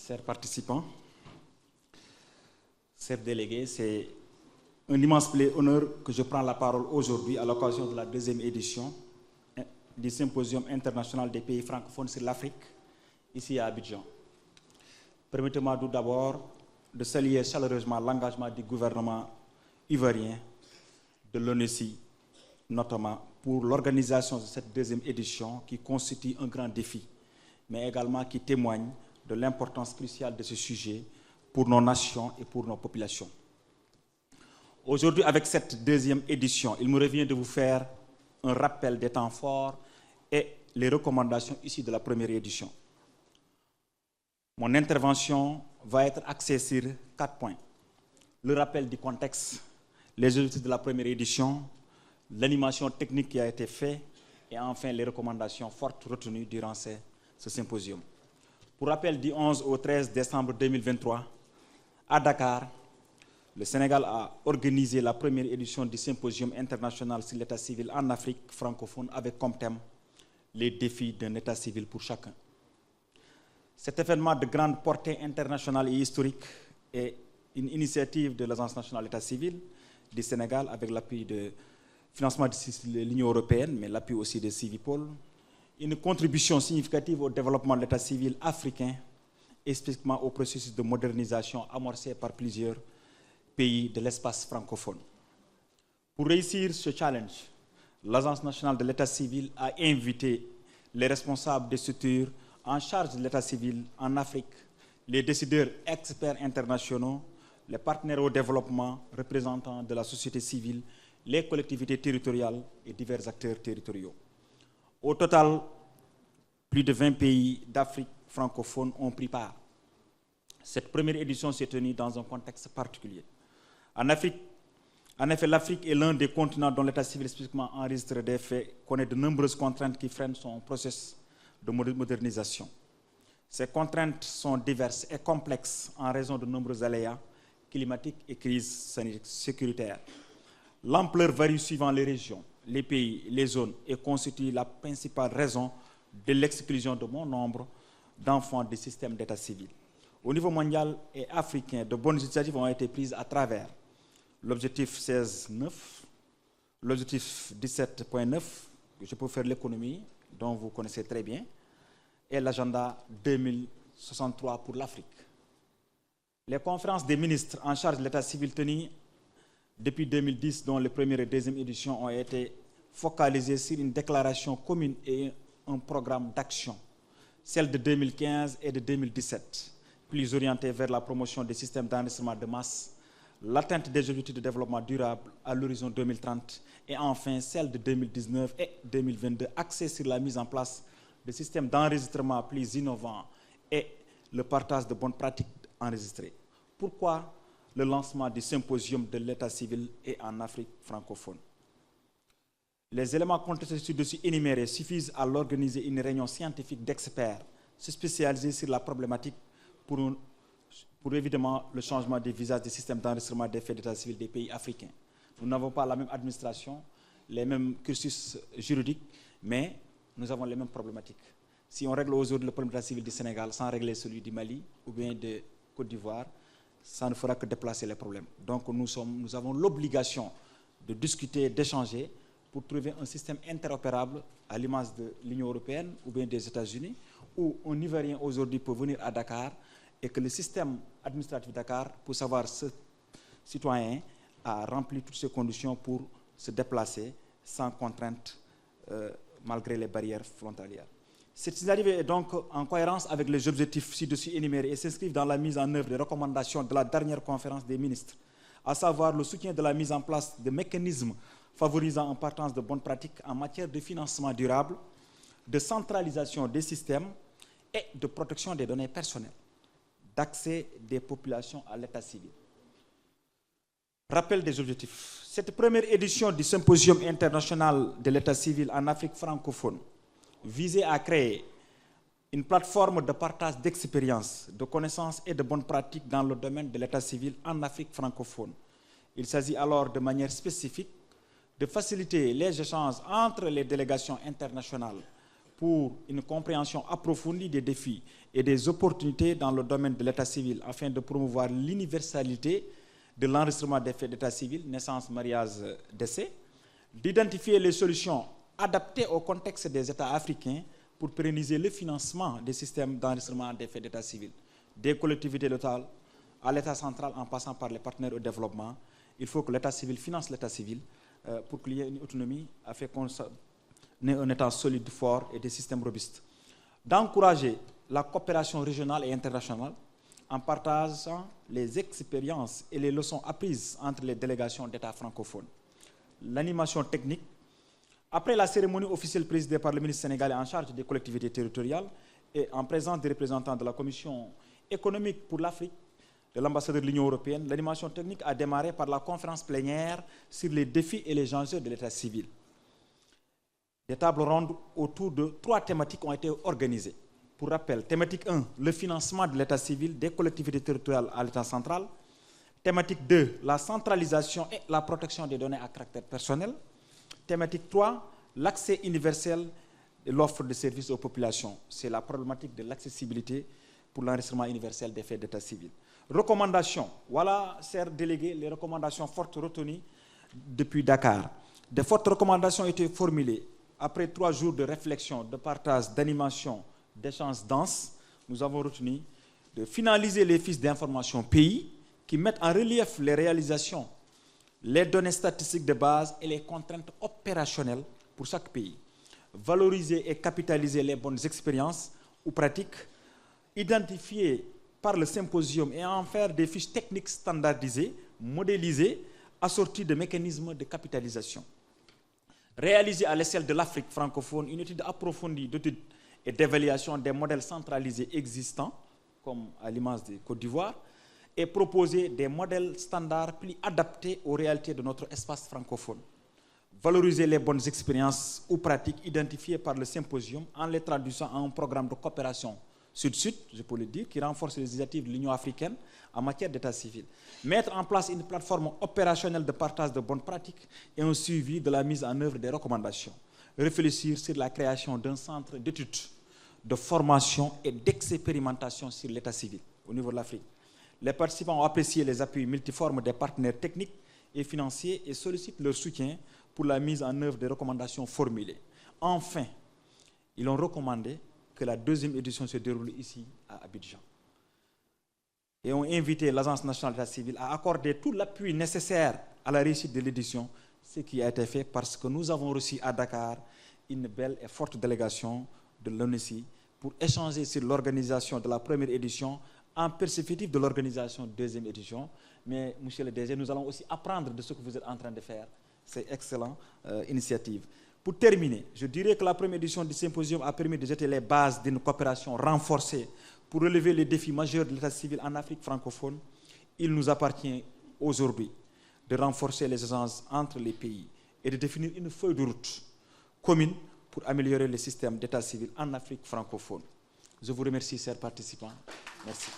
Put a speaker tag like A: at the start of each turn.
A: chers participants, chers délégués, c'est un immense honneur que je prends la parole aujourd'hui à l'occasion de la deuxième édition du Symposium international des pays francophones sur l'Afrique, ici à Abidjan. Permettez-moi tout d'abord de saluer chaleureusement l'engagement du gouvernement ivoirien, de l'ONUCI, notamment pour l'organisation de cette deuxième édition qui constitue un grand défi, mais également qui témoigne de l'importance cruciale de ce sujet pour nos nations et pour nos populations. Aujourd'hui, avec cette deuxième édition, il me revient de vous faire un rappel des temps forts et les recommandations issues de la première édition. Mon intervention va être axée sur 4 points. Le rappel du contexte, les objectifs de la première édition, l'animation technique qui a été faite et enfin les recommandations fortes retenues durant ce symposium. Pour rappel, du 11 au 13 décembre 2023, à Dakar, le Sénégal a organisé la première édition du Symposium international sur l'état civil en Afrique francophone avec comme thème les défis d'un état civil pour chacun. Cet événement de grande portée internationale et historique est une initiative de l'Agence nationale de l'état civil du Sénégal avec l'appui de financement de l'Union européenne, mais l'appui aussi de Civipol, une contribution significative au développement de l'état civil africain et spécifiquement au processus de modernisation amorcé par plusieurs pays de l'espace francophone. Pour réussir ce challenge, l'Agence nationale de l'état civil a invité les responsables des structures en charge de l'état civil en Afrique, les décideurs experts internationaux, les partenaires au développement, représentants de la société civile, les collectivités territoriales et divers acteurs territoriaux. Au total, plus de 20 pays d'Afrique francophone ont pris part. Cette première édition s'est tenue dans un contexte particulier. En effet, l'Afrique est l'un des continents dont l'état civil spécifiquement enregistré des faits connaît de nombreuses contraintes qui freinent son processus de modernisation. Ces contraintes sont diverses et complexes en raison de nombreux aléas climatiques et crises sécuritaires. L'ampleur varie suivant les régions, les pays, les zones et constitue la principale raison de l'exclusion de bon nombre d'enfants du système d'état civil. Au niveau mondial et africain, de bonnes initiatives ont été prises à travers l'objectif 16.9, l'objectif 17.9, que je peux faire l'économie, dont vous connaissez très bien, et l'agenda 2063 pour l'Afrique. Les conférences des ministres en charge de l'état civil tenues depuis 2010, dont les premières et deuxième éditions ont été focalisées sur une déclaration commune et un programme d'action, celle de 2015 et de 2017, plus orientée vers la promotion des systèmes d'enregistrement de masse, l'atteinte des objectifs de développement durable à l'horizon 2030 et enfin celle de 2019 et 2022 axée sur la mise en place de systèmes d'enregistrement plus innovants et le partage de bonnes pratiques enregistrées. Pourquoi le lancement du symposium de l'état civil est en Afrique francophone? Les éléments contestés ci-dessus énumérés suffisent à l'organiser une réunion scientifique d'experts spécialisés sur la problématique pour évidemment le changement des visages des systèmes d'enregistrement des faits d'état civil des pays africains. Nous n'avons pas la même administration, les mêmes cursus juridiques, mais nous avons les mêmes problématiques. Si on règle aujourd'hui le problème d'état civil du Sénégal sans régler celui du Mali ou bien de Côte d'Ivoire, ça ne fera que déplacer les problèmes. Donc nous avons l'obligation de discuter, d'échanger pour trouver un système interopérable à l'image de l'Union européenne ou bien des États-Unis, où un Ivoirien aujourd'hui peut venir à Dakar et que le système administratif de Dakar, pour savoir ce citoyen a rempli toutes ces conditions pour se déplacer sans contrainte, malgré les barrières frontalières. Cette initiative est donc en cohérence avec les objectifs ci-dessus énumérés et s'inscrivent dans la mise en œuvre des recommandations de la dernière conférence des ministres, à savoir le soutien de la mise en place de mécanismes favorisant un partage de bonnes pratiques en matière de financement durable, de centralisation des systèmes et de protection des données personnelles, d'accès des populations à l'état civil. Rappel des objectifs. Cette première édition du Symposium international de l'état civil en Afrique francophone visait à créer une plateforme de partage d'expériences, de connaissances et de bonnes pratiques dans le domaine de l'état civil en Afrique francophone. Il s'agit alors de manière spécifique de faciliter les échanges entre les délégations internationales pour une compréhension approfondie des défis et des opportunités dans le domaine de l'état civil afin de promouvoir l'universalité de l'enregistrement des faits d'état civil, naissance, mariage, décès, d'identifier les solutions adaptées au contexte des États africains pour pérenniser le financement des systèmes d'enregistrement des faits d'état civil, des collectivités locales à l'État central en passant par les partenaires au développement. Il faut que l'État civil finance l'État civil pour qu'il y ait une autonomie afin qu'on ait un État solide, fort et des systèmes robustes. D'encourager la coopération régionale et internationale en partageant les expériences et les leçons apprises entre les délégations d'États francophones. L'animation technique. Après la cérémonie officielle présidée par le ministre sénégalais en charge des collectivités territoriales et en présence des représentants de la Commission économique pour l'Afrique, de l'ambassadeur de l'Union européenne, l'animation technique a démarré par la conférence plénière sur les défis et les enjeux de l'état civil. Des tables rondes autour de 3 thématiques ont été organisées. Pour rappel, thématique 1, le financement de l'état civil des collectivités territoriales à l'état central. Thématique 2, la centralisation et la protection des données à caractère personnel. Thématique 3, l'accès universel et l'offre de services aux populations. C'est la problématique de l'accessibilité pour l'enregistrement universel des faits d'état civil. Recommandations. Voilà, chers délégués, les recommandations fortes retenues depuis Dakar. De fortes recommandations ont été formulées. Après 3 jours de réflexion, de partage, d'animation, d'échanges denses, nous avons retenu de finaliser les fiches d'information pays qui mettent en relief les réalisations, les données statistiques de base et les contraintes opérationnelles pour chaque pays. Valoriser et capitaliser les bonnes expériences ou pratiques, identifier par le symposium et en faire des fiches techniques standardisées, modélisées, assorties de mécanismes de capitalisation. Réaliser à l'échelle de l'Afrique francophone une étude approfondie d'études et d'évaluation des modèles centralisés existants, comme à l'image de Côte d'Ivoire, et proposer des modèles standards plus adaptés aux réalités de notre espace francophone. Valoriser les bonnes expériences ou pratiques identifiées par le symposium en les traduisant en un programme de coopération Sud-Sud, je peux le dire, qui renforce les initiatives de l'Union africaine en matière d'état civil. Mettre en place une plateforme opérationnelle de partage de bonnes pratiques et un suivi de la mise en œuvre des recommandations. Réfléchir sur la création d'un centre d'études, de formation et d'expérimentation sur l'état civil au niveau de l'Afrique. Les participants ont apprécié les appuis multiformes des partenaires techniques et financiers et sollicitent leur soutien pour la mise en œuvre des recommandations formulées. Enfin, ils ont recommandé que la 2e édition se déroule ici à Abidjan. Et ont invité l'Agence nationale d'état civil à accorder tout l'appui nécessaire à la réussite de l'édition, ce qui a été fait parce que nous avons reçu à Dakar une belle et forte délégation de l'ONUCI pour échanger sur l'organisation de la 1re édition en perspective de l'organisation de 2e édition. Mais, monsieur le DG, nous allons aussi apprendre de ce que vous êtes en train de faire. C'est une excellente initiative. Pour terminer, je dirais que la 1re édition du symposium a permis de jeter les bases d'une coopération renforcée pour relever les défis majeurs de l'état civil en Afrique francophone. Il nous appartient aujourd'hui de renforcer les échanges entre les pays et de définir une feuille de route commune pour améliorer le système d'état civil en Afrique francophone. Je vous remercie, chers participants. Merci.